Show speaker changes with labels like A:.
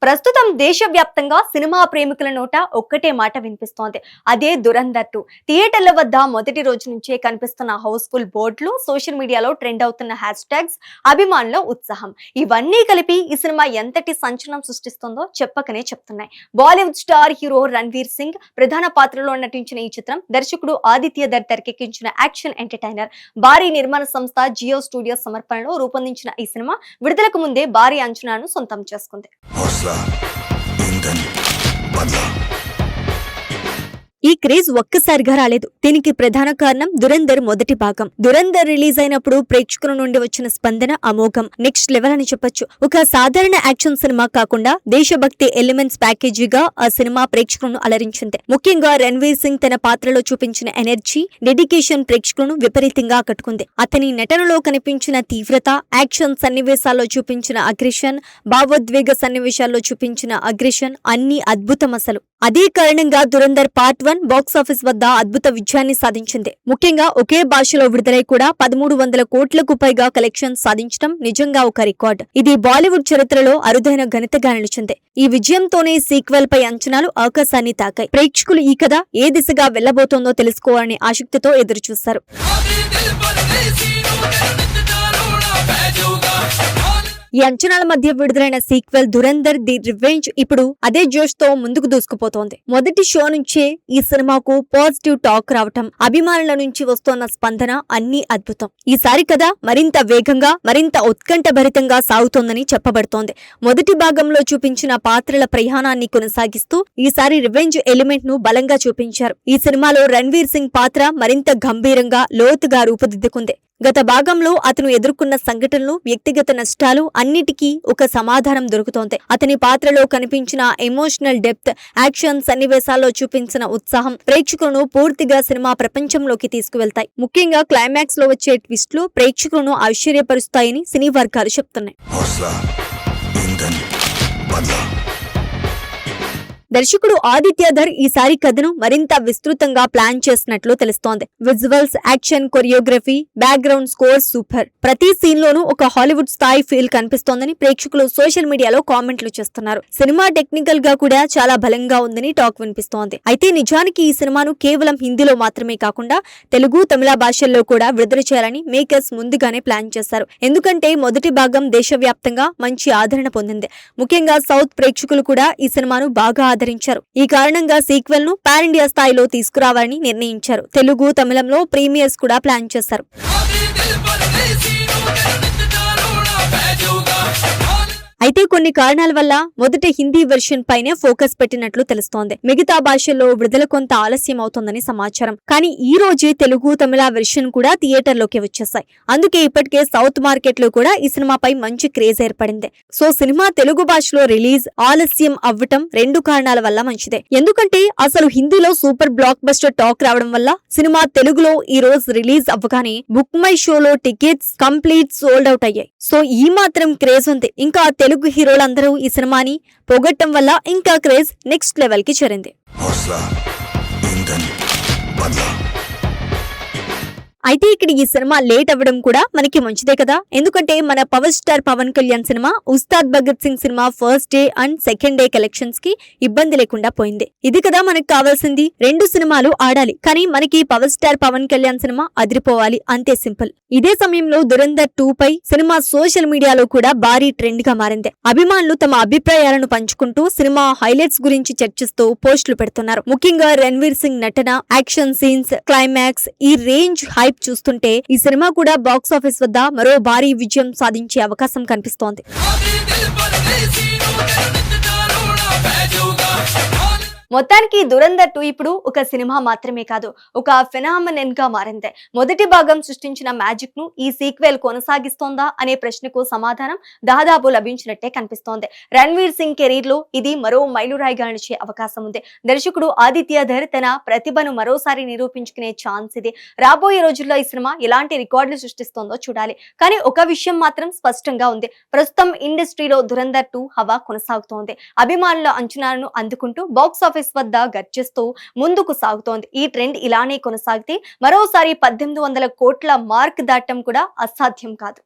A: ప్రస్తుతం దేశవ్యాప్తంగా సినిమా ప్రేమికుల నోట ఒక్కటే మాట వినిపిస్తోంది. అదే దురంధర్ 2. థియేటర్ల వద్ద మొదటి రోజు నుంచే కనిపిస్తున్న హౌస్ఫుల్ బోర్డులు, సోషల్ మీడియాలో ట్రెండ్ అవుతున్న హ్యాష్ ట్యాగ్స్, అభిమానుల ఉత్సాహం ఇవన్నీ కలిపి ఈ సినిమా ఎంతటి సంచలనం సృష్టిస్తుందో చెప్పకనే చెప్తున్నాయి. బాలీవుడ్ స్టార్ హీరో రణ్వీర్ సింగ్ ప్రధాన పాత్రలో నటించిన ఈ చిత్రం దర్శకుడు ఆదిత్య ధర్ తెరకెక్కించిన యాక్షన్ ఎంటర్టైనర్. భారీ నిర్మాణ సంస్థ జియో స్టూడియోస్ సమర్పణలో రూపొందించిన ఈ సినిమా విడుదలకు ముందే భారీ అంచనాలను సొంతం చేసుకుంది. ఈ క్రేజ్ ఒక్కసారిగా రాలేదు. దీనికి ప్రధాన కారణం దురంధర్ మొదటి భాగం. దురంధర్ రిలీజ్ అయినప్పుడు ప్రేక్షకుల నుండి వచ్చిన స్పందన అమోఘం, నెక్స్ట్ లెవెల్ అని చెప్పొచ్చు. ఒక సాధారణ యాక్షన్ సినిమా కాకుండా దేశభక్తి ఎలిమెంట్స్ ప్యాకేజీగా ఆ సినిమా ప్రేక్షకులను అలరించింది. ముఖ్యంగా రణ్వీర్ సింగ్ తన పాత్రలో చూపించిన ఎనర్జీ, డెడికేషన్ ప్రేక్షకులను విపరీతంగా ఆకట్టుకుంది. అతని నటనలో కనిపించిన తీవ్రత, యాక్షన్ సన్నివేశాల్లో చూపించిన అగ్రెషన్, భావోద్వేగ సన్నివేశాల్లో చూపించిన అగ్రెషన్ అన్ని అద్భుతం అసలు. అదే కారణంగా దురంధర్ పార్ట్ 1 బాక్సాఫీస్ వద్ద అద్భుత విజయాన్ని సాధించింది. ముఖ్యంగా ఒకే భాషలో విడుదలై కూడా 1300 కోట్లకు పైగా కలెక్షన్ సాధించడం నిజంగా ఒక రికార్డ్. ఇది బాలీవుడ్ చరిత్రలో అరుదైన ఘనతగా నిలిచింది. ఈ విజయంతోనే సీక్వెల్ పై అంచనాలు ఆకాశాన్ని తాకాయి. ప్రేక్షకులు ఈ కథ ఏ దిశగా వెళ్లబోతోందో తెలుసుకోవాలని ఆసక్తితో ఎదురుచూస్తారు. ఈ అంచనాల మధ్య విడుదలైన సీక్వెల్ దురంధర్ ది రివెంజ్ ఇప్పుడు అదే జోష్ తో ముందుకు దూసుకుపోతోంది. మొదటి షో నుంచే ఈ సినిమాకు పాజిటివ్ టాక్ రావటం, అభిమానుల నుంచి వస్తోన్న స్పందన అన్ని అద్భుతం. ఈసారి కథ మరింత వేగంగా, మరింత ఉత్కంఠభరితంగా సాగుతోందని చెప్పబడుతోంది. మొదటి భాగంలో చూపించిన పాత్రల ప్రయాణాన్ని కొనసాగిస్తూ ఈసారి రివెంజ్ ఎలిమెంట్ ను బలంగా చూపించారు. ఈ సినిమాలో రణ్వీర్ సింగ్ పాత్ర మరింత గంభీరంగా, లోతుగా రూపుదిద్దుకుంది. గత భాగంలో అతను ఎదుర్కొన్న సంఘటనలు, వ్యక్తిగత నష్టాలు అన్నిటికీ ఒక సమాధానం దొరుకుతోంది. అతని పాత్రలో కనిపించిన ఎమోషనల్ డెప్త్, యాక్షన్ సన్నివేశాల్లో చూపించిన ఉత్సాహం ప్రేక్షకులను పూర్తిగా సినిమా ప్రపంచంలోకి తీసుకువెళ్తాయి. ముఖ్యంగా క్లైమాక్స్ లో వచ్చే ట్విస్టులు ప్రేక్షకులను ఆశ్చర్యపరుస్తాయని సినీ వర్గాలు చెప్తున్నాయి. దర్శకుడు ఆదిత్య ధర్ ఈసారి కథను మరింత విస్తృతంగా ప్లాన్ చేసినట్లు తెలుస్తోంది. Visuals, action, choreography, background score super. ప్రతి సీన్ లోనూ ఒక హాలీవుడ్ స్థాయి ఫీల్ కనిపిస్తోందని ప్రేక్షకులు సోషల్ మీడియాలో కామెంట్లు చేస్తున్నారు. సినిమా టెక్నికల్ గా కూడా చాలా బలంగా ఉందని టాక్ వినిపిస్తోంది. అయితే నిజానికి ఈ సినిమాను కేవలం హిందీలో మాత్రమే కాకుండా తెలుగు, తమిళ భాషల్లో కూడా విడుదల చేయాలని మేకర్స్ ముందుగానే ప్లాన్ చేశారు. ఎందుకంటే మొదటి భాగం దేశవ్యాప్తంగా మంచి ఆదరణ పొందింది. ముఖ్యంగా సౌత్ ప్రేక్షకులు కూడా ఈ సినిమాను బాగా ఈ కారణంగా సీక్వెల్ ను పాన్ ఇండియా స్థాయిలో తీసుకురావాలని నిర్ణయించారు. తెలుగు, తమిళంలో ప్రీమియర్స్ కూడా ప్లాన్ చేశారు. అయితే కొన్ని కారణాల వల్ల మొదట హిందీ వెర్షన్ పైనే ఫోకస్ పెట్టినట్లు తెలుస్తోంది. మిగతా భాషల్లో విడుదల కొంత ఆలస్యం అవుతోందని సమాచారం. కానీ ఈ రోజే తెలుగు, తమిళ వెర్షన్ కూడా థియేటర్లోకి వచ్చేసాయి. అందుకే ఇప్పటికే సౌత్ మార్కెట్ లో కూడా ఈ సినిమాపై మంచి క్రేజ్ ఏర్పడింది. సో సినిమా తెలుగు భాషలో రిలీజ్ ఆలస్యం అవ్వటం రెండు కారణాల వల్ల మంచిదే. ఎందుకంటే అసలు హిందీలో సూపర్ బ్లాక్ బస్టర్ టాక్ రావడం వల్ల సినిమా తెలుగులో ఈ రోజు రిలీజ్ అవ్వగానే బుక్ మై షోలో టికెట్స్ కంప్లీట్ సోల్డ్ అవుట్ అయ్యాయి. సో ఈ మాత్రం క్రేజ్ ఉంది. ఇంకా తెలుగు హీరోలందరూ ఈ సినిమాని పొగట్టం వల్ల ఇంకా క్రేజ్ నెక్స్ట్ లెవెల్ కి చేరింది. అయితే ఇక్కడ ఈ సినిమా లేట్ అవ్వడం కూడా మనకి మంచిదే కదా. ఎందుకంటే మన పవర్ స్టార్ పవన్ కళ్యాణ్ సినిమా ఉస్తాద్ భగత్ సింగ్ సినిమా first day and second day collections కి ఇబ్బంది లేకుండా పోయింది. ఇది కదా మనకు కావాల్సింది. రెండు సినిమాలు ఆడాలి, కానీ మనకి power star Pawan Kalyan cinema అదిరిపోవాలి, అంతే సింపుల్. ఇదే సమయంలో దురంధర్ 2 పై సినిమా సోషల్ మీడియాలో కూడా భారీ ట్రెండ్ గా మారింది. అభిమానులు తమ అభిప్రాయాలను పంచుకుంటూ సినిమా హైలైట్స్ గురించి చర్చిస్తూ పోస్టులు పెడుతున్నారు. ముఖ్యంగా రణ్వీర్ సింగ్ నటన, యాక్షన్ సీన్స్, క్లైమాక్స్, ఈ రేంజ్ హైప్ చూస్తుంటే ఈ సినిమా కూడా బాక్సాఫీస్ వద్ద మరో భారీ విజయం సాధించే అవకాశం కనిపిస్తోంది. మొత్తానికి దురంధర్ 2 ఇప్పుడు ఒక సినిమా మాత్రమే కాదు, ఒక ఫెనామినన్ గా మారింది. మొదటి భాగం సృష్టించిన మ్యాజిక్ ను ఈ సీక్వెల్ కొనసాగిస్తోందా అనే ప్రశ్నకు సమాధానం దాదాపు లభించినట్టే కనిపిస్తోంది. రణ్వీర్ సింగ్ కెరీర్ లో ఇది మరో మైలురాయిగా నిలిచే అవకాశం ఉంది. దర్శకుడు ఆదిత్య ధర్ తన ప్రతిభను మరోసారి నిరూపించుకునే ఛాన్స్ ఇది. రాబోయే రోజుల్లో ఈ సినిమా ఎలాంటి రికార్డులు సృష్టిస్తోందో చూడాలి. కానీ ఒక విషయం మాత్రం స్పష్టంగా ఉంది. ప్రస్తుతం ఇండస్ట్రీలో దురంధర్ 2 హవా కొనసాగుతోంది. అభిమానుల అంచనాలను అందుకుంటూ బాక్సాఫీస్ వద్ద గర్జిస్తూ ముందుకు సాగుతోంది. ఈ ట్రెండ్ ఇలానే కొనసాగితే మరోసారి 1800 కోట్ల మార్క్ దాటం కూడా అసాధ్యం కాదు.